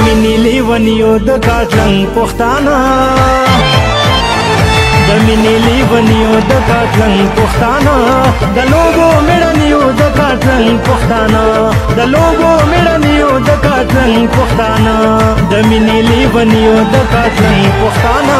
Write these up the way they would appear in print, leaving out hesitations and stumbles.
مینې لیونیو د کاتلنګ پښتانه د مینې لیونیو د کاتلنګ پښتانه د لوبو مېړنیو د کاتلنګ پښتانه د لوبو مېړنیو د کاتلنګ پښتانه د مینې لیونیو د کاتلنګ پښتانه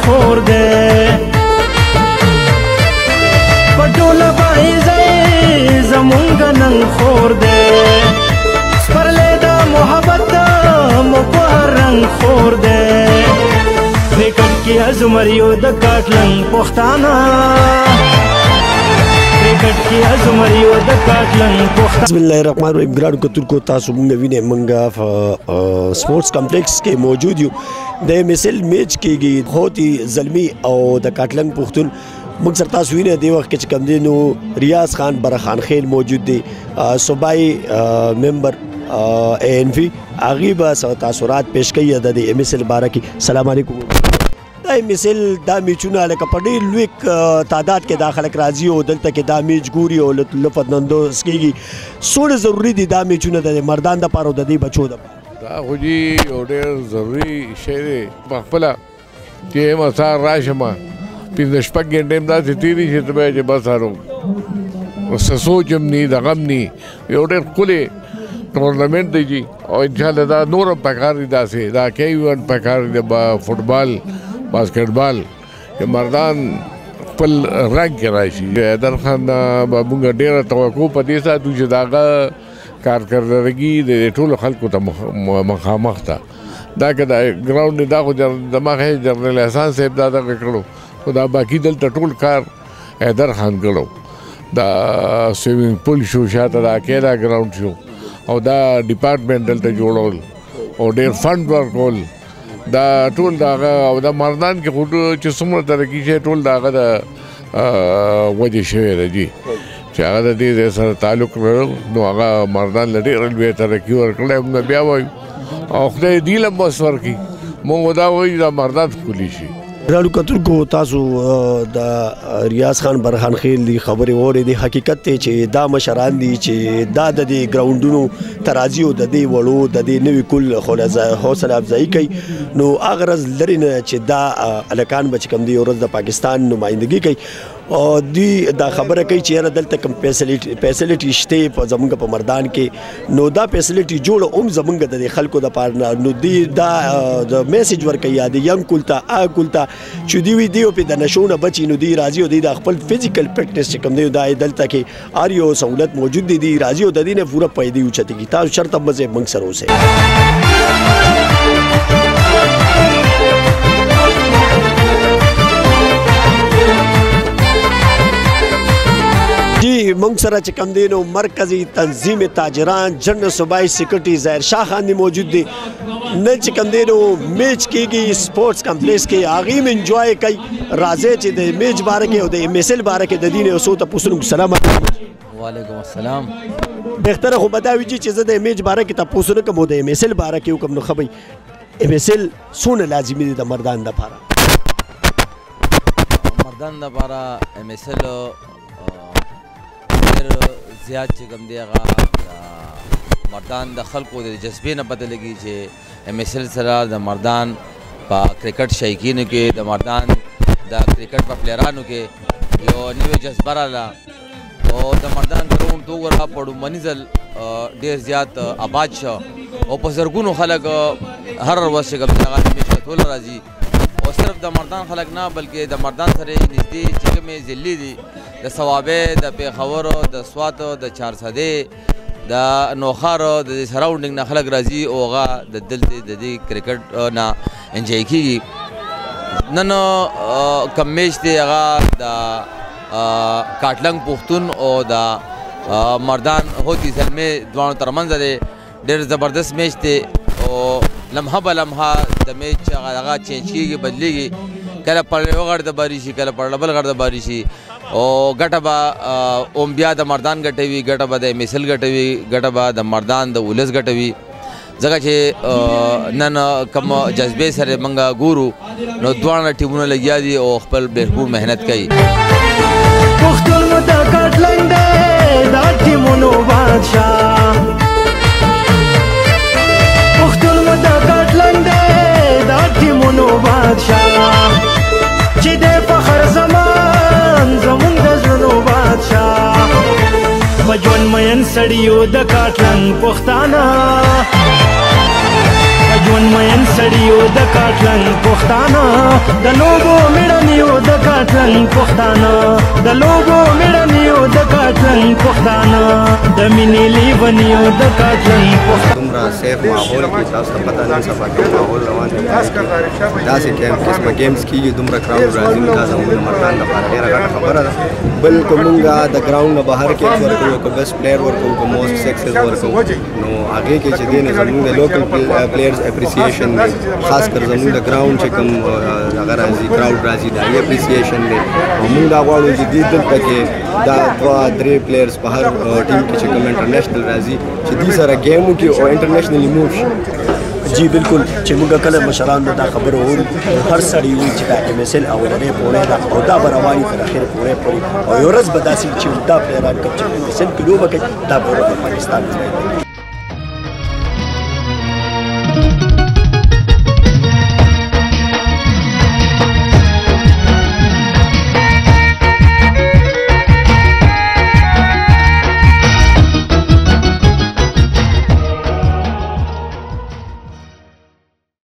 خور دے پټوله بایزه زمونږ نن خور دے سپرلی د محبت مو په هر رنګ خور دے کرکټ کې ازمریو د کاتلنګ پښتانه بسم الله الرحمن الرحیم ګرانو کتونکو تاسو مونږ وینئ مونږ سپورټس کمپلیکس کې موجود یو د مثل میچ کېږي هوتی زلمی او د کاتلنګ پښتون موږ سره تاسو وینئ دې وخت کې چې کوم دی نو ریاض خان برخان خیل موجود دی صوبایي ممبر ANC هغې به تاثرات پیش کوي د دې مثل باره کې. سلام علیکم. دا مثل دا میچونه لکه په ډېر لوی تعداد کې دا خلک راځي او دلته کې دا میچ ګوري او لطف اندوز کېږي. څومره ضروري دي دا میچونه د مردان دپاره او د دې بچو دپاره؟ دا خو جي یو ډېر ضروري شی دی په خپله چې یم سهار راشم پنځه شپږ ګنټې هم داسې تېرې شي ته به یې چې بس هرو څه سوچ هم ني د غم ني یو ډېر ښکلی ټورنمنټ دی جي او انشاءالله دا نور هم پکار دي داسې دا کې ایونټ پکار دی فټبال باسکټبال چې مردان خپل رنګ کې راشي. حیدر خان به موږ ډېره توقع په دې ساتو چې د هغه کارکردګي د ټولو خلکو ته مخامخ ده. دا که د ګراونډ دا خو زما ښایي جنرال احسان صاحب دا دغه کړو خو دا باقي دلته ټول کار حیدر خان کړو. دا سویمنګ پول شو شاته د اکیدا ګراونډ شو او دا ډپارټمنټ دلته جوړول او ډېر فنډ ورکول دا ټول د هغه او د مردان کې خو چې څومره ترقي شي ټول د هغه د وجې شوی ده جي چې هغه د دې سره تعلق لرل نو هغه مردان له ډېره لویه ترقي ورکړی موږ بیا وایو او خدای دې له بس ورکړي موږ دا وایو دا مردان ښکلي شي. ګرانو کتونکو تاسو د ریاض خان برخان خیل دی خبرې واورېدې. حقیقت دی چې دا مشران دي چې دا د دې ګراونډونو ترازي او د دې وړو د دې نوي کل حوصله افزایي کوي نو هغه ورځ لرې نه چې دا هلکان به چې کوم دی ورځ د پاکستان نمایندګي کوي او دوی دا خبره کوي چې یاره دلته کوم فیسلټي شته په زمونږ په مردان کې نو دا فیسلټي جوړه هم زمونږ د دې خلکو دپاره نو دوی دا د میسیج ورکوي یا د ینګ کول ته هغه کول ته چې دوی وي دوی پې د نشو نه بچي نو دوی راځي او دوی د خپل فزیکل پریکټس چې کوم دی دا دلته کې هر یو سهولت موجود دی دوی راځي او د دې نه پوره پیدې اوچتېږي. تاسو شرط مزه موږ سره اوسئ. موږ سره چې کوم دی نو مرکزي تنظیم تاجران جنرال صوبایي سیکرټري ظاهر شاه خان دی موجود دی. نن چې کوم دی نو میچ کېږي سپورټس کمپلیکس کې هغې م انجوای کوي. راځئ چې د میچ باره کې او د مثل باره کې د دې نه یو څو تپوسونه وکړو. سلام علیکم. وعلیکم السلام. بهتره خو به دا وي چې زه د میچ باره کې تپوسونه کوم او د مثل باره کې وکړم نو ښه به مثل څونه لازمي دی د مردان دپاره؟ مردان دپاره مثل زیات چې کوم دی هغه مردان د خلکو د جذبې نه پته لګي چې مثل سره د مردان په کرکټ شایقینو کې د مردان د کرکټ په پلیرانو کې یو نوې جذبه راغله او د مردان ګراونډ ته وګوره په ډومبني ځل ډېر زیات آباد شو او په زرګونو خلک هر ورځ چې کوم دی هغه میچ کتلو راځي او صرف د مردان خلک نه بلکې د مردان سره نږدې چې کومې ضلعې دي د صوابۍ د پېښور د سوات د چارسدې د نوخار د سراونډینګ نه خلک راځي او هغه د دلته د دې کرکټ نه انجوای کېږي. نن کوم میچ دی هغه د کاتلنګ پښتون او د مردان هوتی زلمی دواړو ترمنځ دی. ډېر زبردست میچ دی او لمحه به لمحه د میچ هغه چینج کېږي بدلېږي کله پړلو غړ د باری شي کله پړلبل غړ د باری شي او ګټه به اوم بیا د مردان ګټوي ګټه به د مثل ګټوي ګټه به د مردان د ولس ګټوي ځکه چې نن کوم جذبې سره موږ ګورو نو دواړه ټیمونه لګیا دي او خپل بهرپور محنت کوي پښتون مو د کټلنګ دی دا ټیمونو بادشاه پښتون مو د کټلنګ دی دا ټیمونو بادشاه چې د فخر زمان زمونږ د زړونو بادشاه په ژوند مین سړیو د کټلنګ پښتانه ژوند مین سړیو د کټلنګ پښتانه د لوبو میړنیو د کټلنګ پښتانه د لوبو میړنیو د کټلنګ پښتانه د مینې لیونیو د کټلنګ پښتانه دومره سیف ماحول کې تاسو ته پته نه سبا کې ماحول روان دی داسې قسمه گیمز کېږي دومره کراؤډ راځي نو دا زموږ د مردان لپاره ډېره ګټه خبره ده بل که موږ د ګراؤنډ نه بهر کیچ ورکوو که بیسټ پلیر ورکوو که موسټ سکسس ورکوو نو هغې کې چې دی نه زموږ د لوکل پلیئرز اپریسیشن دی خاص کر زموږ د ګراؤنډ چې کوم هغه راځي کراؤډ راځي د هغې اپریسیشن دی او موږ دا غواړو چې دې دلته کې دا 2-3 پلیئرز په هر ټیم کې چې کوم انټرنیشنل راځي چې دې سره گیم وکړي او انټرنیشنلی موو شي جی بالکل چې موږ کله مشران دا خبره وو هر سړی وي چې دا مثال اولنې پوره دا او دا برواني تر اخر پوره پوری او یو ورځ به داسې چې دا پلیران کوي چې مثال کلو وکړي دا به پاکستان